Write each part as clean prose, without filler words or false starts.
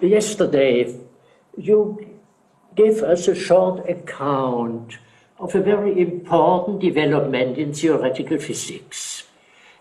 Yesterday, you gave us a short account of a very important development in theoretical physics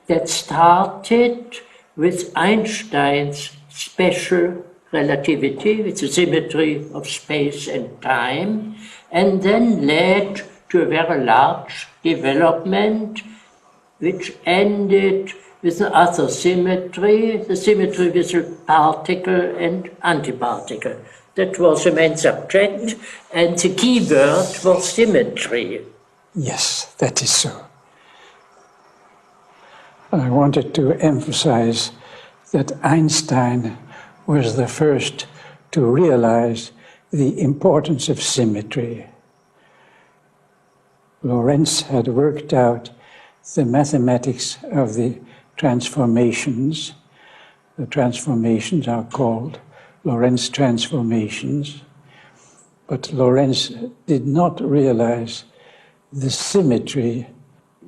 that started with Einstein's special relativity, with the symmetry of space and time, and then led to a very large development which ended with another symmetry, the symmetry with the particle and antiparticle. That was the main subject, and the key word was symmetry. Yes, that is so. I wanted to emphasize that Einstein was the first to realize the importance of symmetry. Lorentz had worked out the mathematics of the transformations. The transformations are called Lorentz transformations, but Lorentz did not realize the symmetry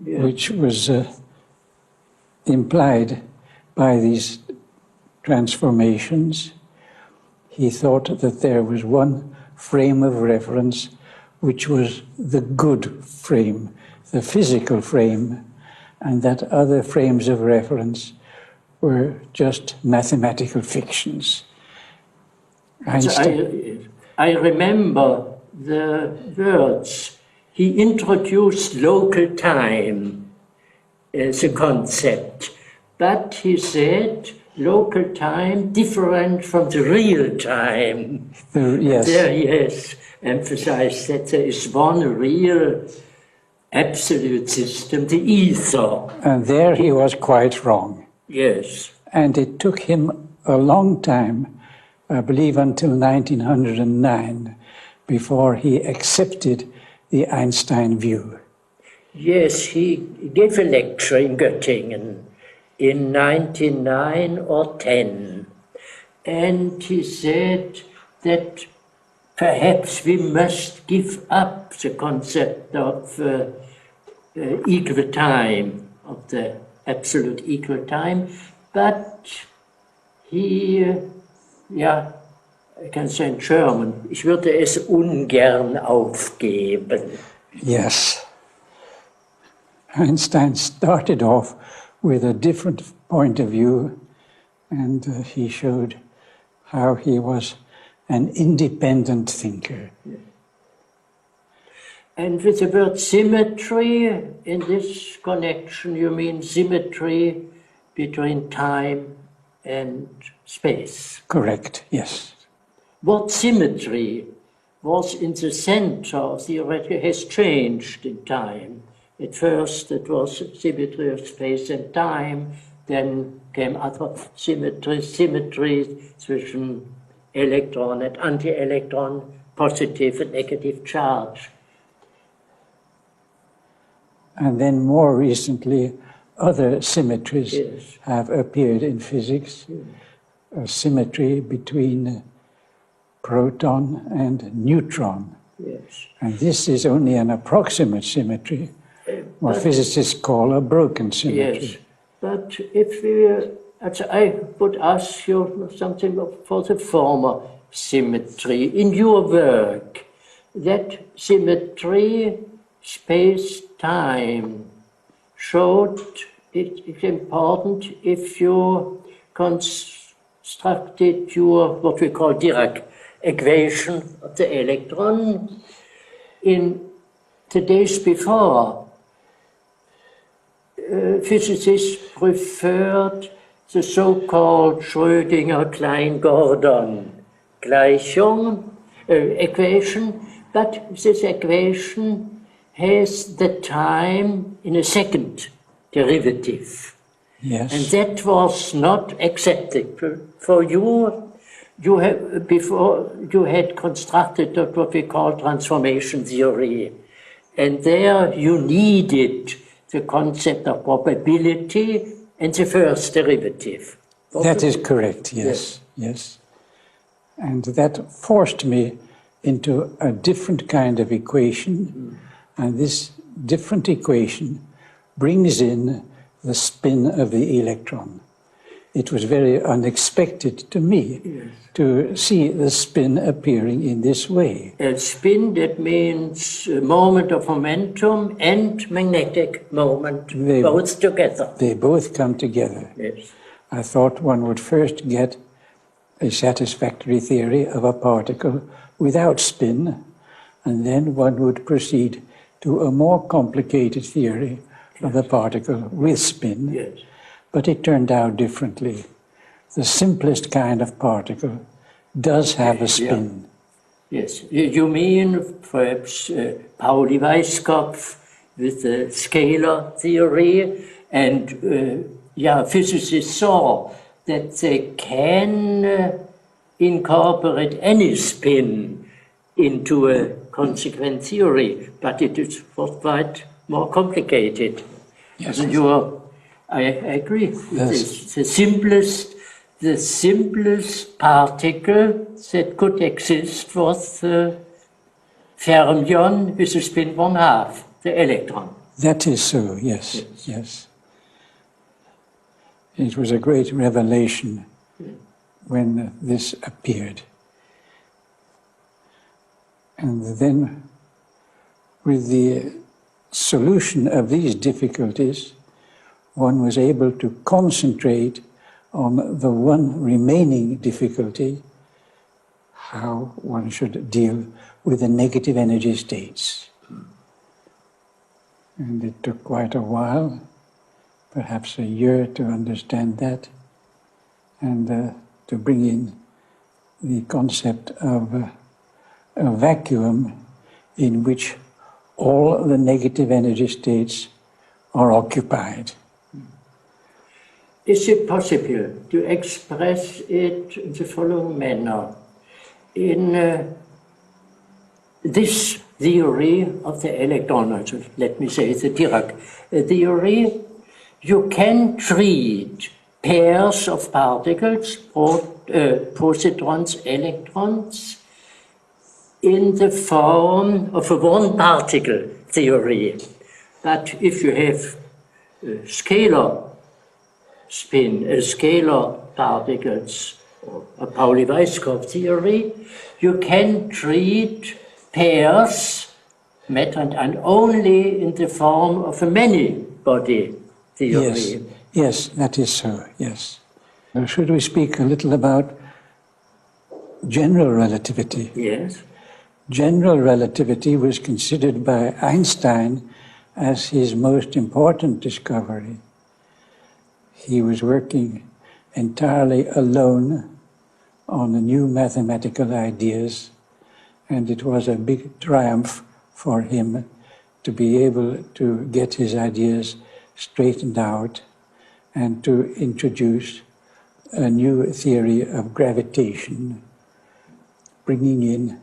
which was implied by these transformations. He thought that there was one frame of reference which was the good frame, the physical frame, and that other frames of reference were just mathematical fictions. I remember the words. He introduced local time as a concept, but he said local time different from the real time. Yes. There he has emphasized that there is one real absolute system, the ether. And there he was quite wrong. Yes. And it took him a long time, I believe until 1909, before he accepted the Einstein view. Yes, he gave a lecture in Göttingen in 1909 or 10. And he said that perhaps we must give up the concept of equal time, of the absolute equal time, but he, I can say in German, ich würde es ungern aufgeben. Yes. Einstein started off with a different point of view, and he showed how he was an independent thinker. And with the word symmetry, in this connection, you mean symmetry between time and space? Correct, yes. What symmetry was in the center of the theory has changed in time. At first it was symmetry of space and time, then came other symmetries zwischen electron and anti-electron, positive and negative charge. And then more recently, other symmetries Yes. have appeared in physics. A symmetry between proton and neutron. Yes. And this is only an approximate symmetry, what physicists call a broken symmetry. Yes, but if we, I would ask you something for the former symmetry. In your work, that symmetry, space-time, showed it is important if you constructed your, what we call Dirac equation of the electron. In the days before, physicists preferred the so-called Schrödinger-Klein-Gordon equation, but this equation has the time in a second derivative. Yes. And that was not acceptable for you. You have, before you had constructed what we call transformation theory, and there you needed the concept of probability and the first derivative. That is correct, yes, yes. And that forced me into a different kind of equation, and this different equation brings in the spin of the electron. it was very unexpected to me to see the spin appearing in this way. A spin, that means a moment of momentum and magnetic moment, both together. They both come together. Yes. I thought one would first get a satisfactory theory of a particle without spin, and then one would proceed to a more complicated theory of the particle with spin. Yes. But it turned out differently. The simplest kind of particle does have a spin. Yes. You mean perhaps Pauli-Weisskopf with the scalar theory, and physicists saw that they can incorporate any spin into a consequent theory, but it is quite more complicated. Yes. I agree with this. The simplest particle that could exist was the fermion with a spin 1/2, the electron. That is so, yes, yes. It was a great revelation when this appeared. And then, with the solution of these difficulties, one was able to concentrate on the one remaining difficulty, how one should deal with the negative energy states. And it took quite a while, perhaps a year, to understand that, and to bring in the concept of a vacuum in which all the negative energy states are occupied. Is it possible to express it in the following manner? In this theory of the electron, let me say the Dirac theory, you can treat pairs of particles, positrons, electrons, in the form of a one-particle theory. But if you have a scalar spin, scalar particles, or a Pauli-Weisskopf theory, you can treat pairs, matter and only in the form of a many-body theory. Yes, yes, that is so, yes. Now, should we speak a little about general relativity? Yes. General relativity was considered by Einstein as his most important discovery. He was working entirely alone on the new mathematical ideas, and it was a big triumph for him to be able to get his ideas straightened out and to introduce a new theory of gravitation, bringing in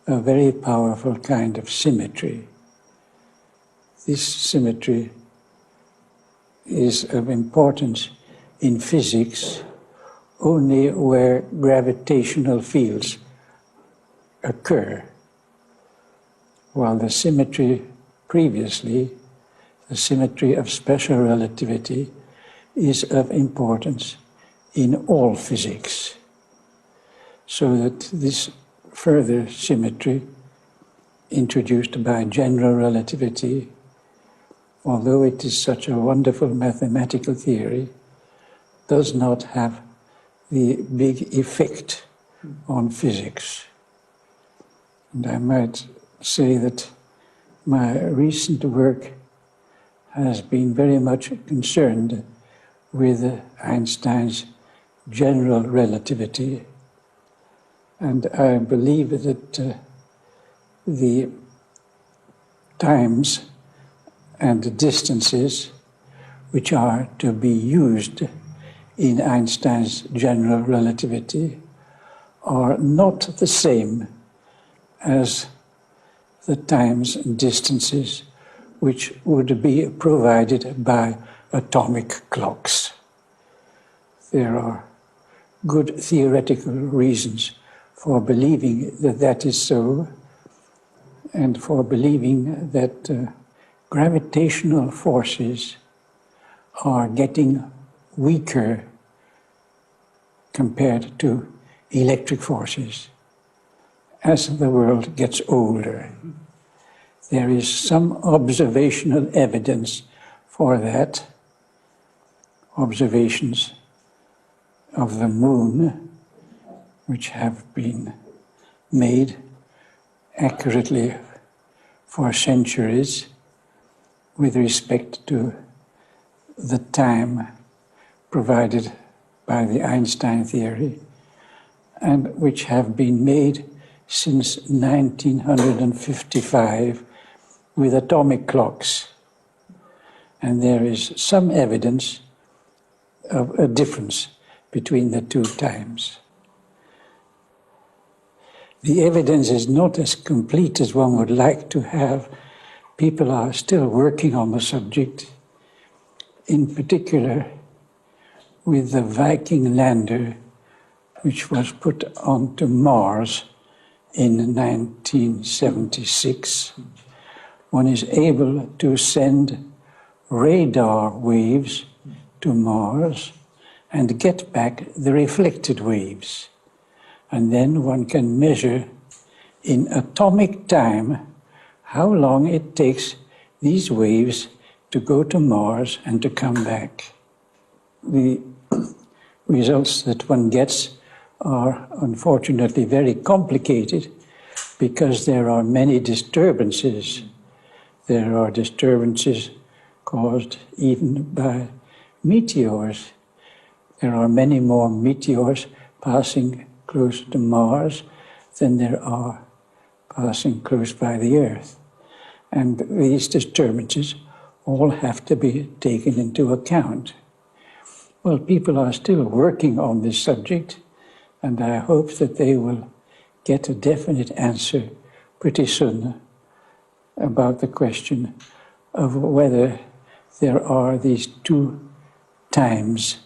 a very powerful kind of symmetry. This symmetry is of importance in physics only where gravitational fields occur, while the symmetry previously, the symmetry of special relativity, is of importance in all physics. So that this further symmetry introduced by general relativity, although it is such a wonderful mathematical theory, does not have the big effect on physics. And I might say that my recent work has been very much concerned with Einstein's general relativity. And I believe that the times and distances which are to be used in Einstein's general relativity are not the same as the times and distances which would be provided by atomic clocks. There are good theoretical reasons for believing that that is so, and for believing that gravitational forces are getting weaker compared to electric forces. As the world gets older, there is some observational evidence for that. Observations of the moon, which have been made accurately for centuries with respect to the time provided by the Einstein theory, and which have been made since 1955 with atomic clocks. And there is some evidence of a difference between the two times. The evidence is not as complete as one would like to have. People are still working on the subject, in particular with the Viking lander, which was put onto Mars in 1976. One is able to send radar waves to Mars and get back the reflected waves. And then one can measure in atomic time how long it takes these waves to go to Mars and to come back. The results that one gets are unfortunately very complicated because there are many disturbances. There are disturbances caused even by meteors. There are many more meteors passing close to Mars than there are passing close by the Earth. And these disturbances all have to be taken into account. Well, people are still working on this subject, and I hope that they will get a definite answer pretty soon about the question of whether there are these two times,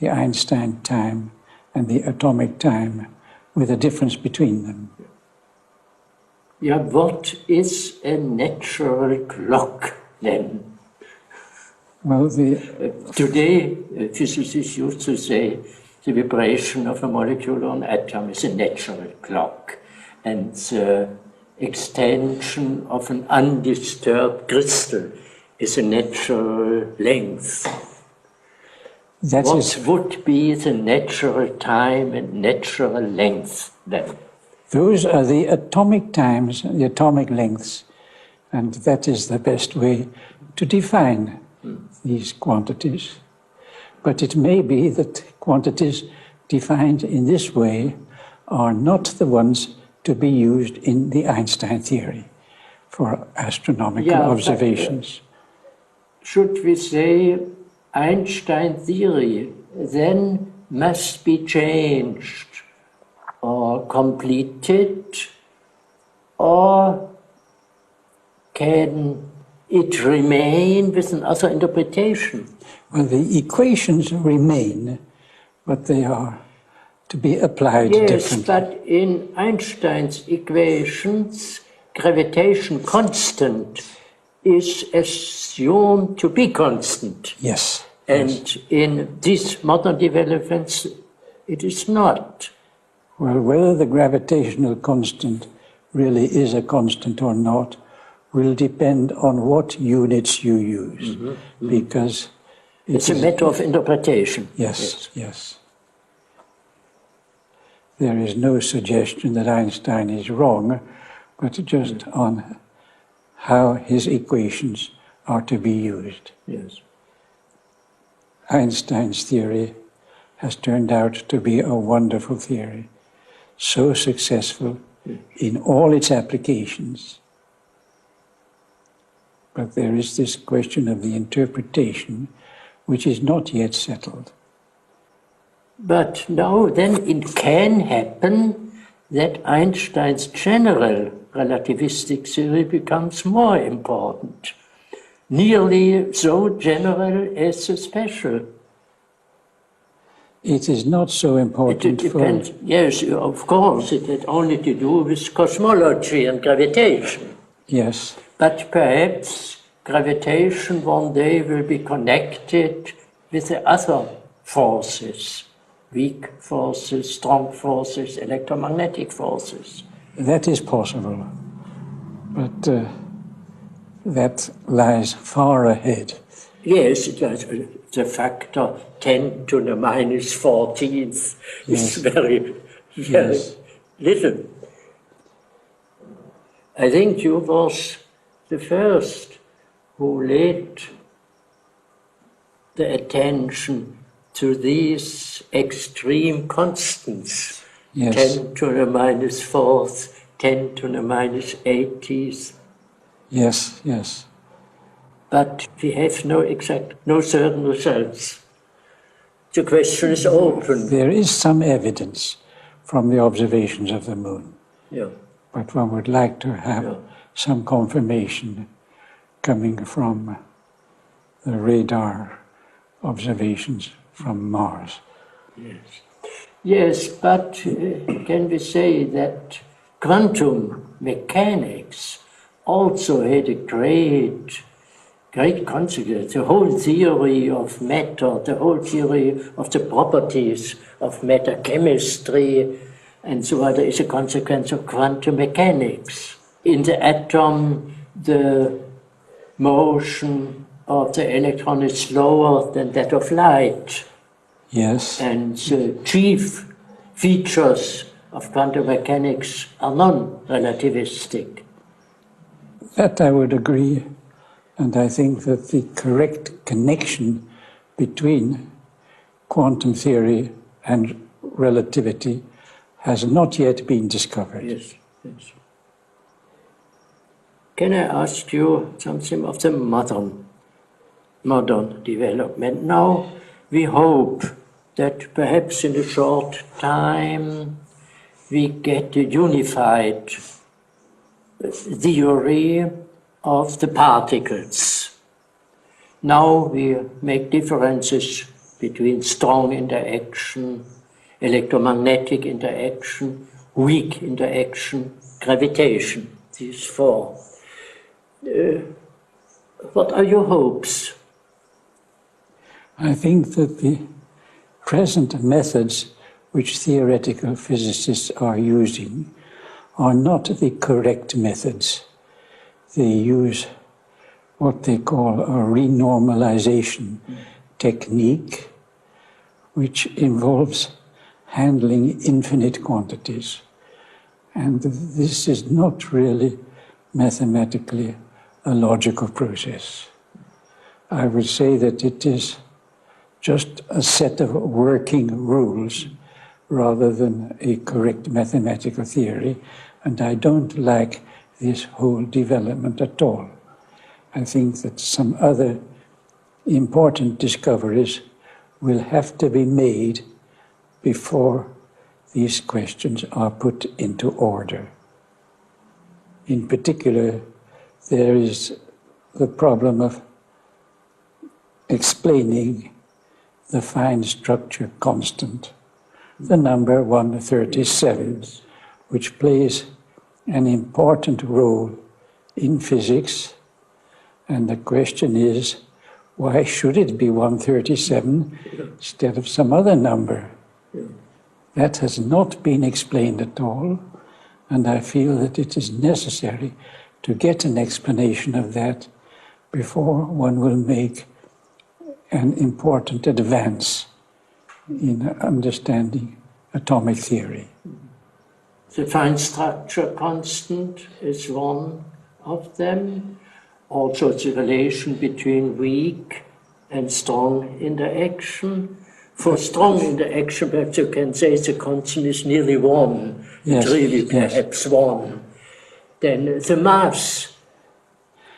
the Einstein time and the atomic time, with a difference between them. Yeah, what is a natural clock then? Well, today, physicists used to say the vibration of a molecule or an atom is a natural clock, and the extension of an undisturbed crystal is a natural length. What would be the natural time and natural length then? Those are the atomic times, the atomic lengths, and that is the best way to define these quantities. But it may be that quantities defined in this way are not the ones to be used in the Einstein theory for astronomical observations. Should we say Einstein theory then must be changed or completed, or can it remain with another interpretation? Well, the equations remain, but they are to be applied differently. Yes, but in Einstein's equations, gravitation constant is assumed to be constant. Yes. And in these modern developments, it is not. Well, whether the gravitational constant really is a constant or not will depend on what units you use, because it's a matter of interpretation. Yes, yes. There is no suggestion that Einstein is wrong, but just on how his equations are to be used. Yes. Einstein's theory has turned out to be a wonderful theory, so successful in all its applications. But there is this question of the interpretation, which is not yet settled. But now then it can happen that Einstein's general relativistic theory becomes more important, nearly so general as the special. It is not so important it depends. Yes, of course, it had only to do with cosmology and gravitation. Yes. But perhaps gravitation one day will be connected with the other forces. weak forces, strong forces, electromagnetic forces. That is possible, but that lies far ahead. Yes, the factor 10 to the minus 14th is very little. I think you was the first who laid the attention to these extreme constants. Yes. 10 to the minus 4th, 10 to the minus 80th. Yes, yes. But we have no certain results. The question is open. There is some evidence from the observations of the moon. Yeah. But one would like to have some confirmation coming from the radar observations from Mars. Yes. Yes, but can we say that quantum mechanics also had a great consequence? The whole theory of matter, the whole theory of the properties of matter, chemistry, and so on is a consequence of quantum mechanics. In the atom, the motion of the electron is slower than that of light. Yes. And the chief features of quantum mechanics are non-relativistic. That I would agree. And I think that the correct connection between quantum theory and relativity has not yet been discovered. Yes, yes. Can I ask you something of the modern development? Now we hope that perhaps in a short time we get a unified theory of the particles. Now we make differences between strong interaction, electromagnetic interaction, weak interaction, gravitation, these four. What are your hopes? I think that the present methods which theoretical physicists are using are not the correct methods. They use what they call a renormalization technique, which involves handling infinite quantities. And this is not really mathematically a logical process. I would say that it is just a set of working rules rather than a correct mathematical theory, and I don't like this whole development at all. I think that some other important discoveries will have to be made before these questions are put into order. In particular, there is the problem of explaining the fine structure constant, the number 137, which plays an important role in physics. And the question is, why should it be 137 instead of some other number? That has not been explained at all, and I feel that it is necessary to get an explanation of that before one will make an important advance in understanding atomic theory. The fine structure constant is one of them. Also the relation between weak and strong interaction. For strong interaction, perhaps you can say the constant is nearly 1. Yes, it's really yes. perhaps 1. Then the mass,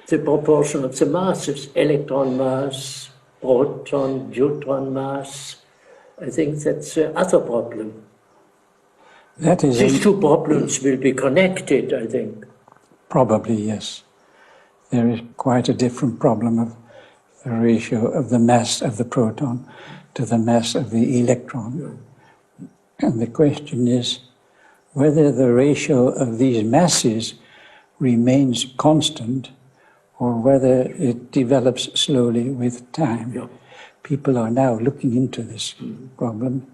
the proportion of the masses, electron mass, proton, neutron mass. I think that's the other problem. That is These two problems will be connected, I think. Probably, yes. There is quite a different problem of the ratio of the mass of the proton to the mass of the electron. And the question is whether the ratio of these masses remains constant or whether it develops slowly with time. People are now looking into this problem,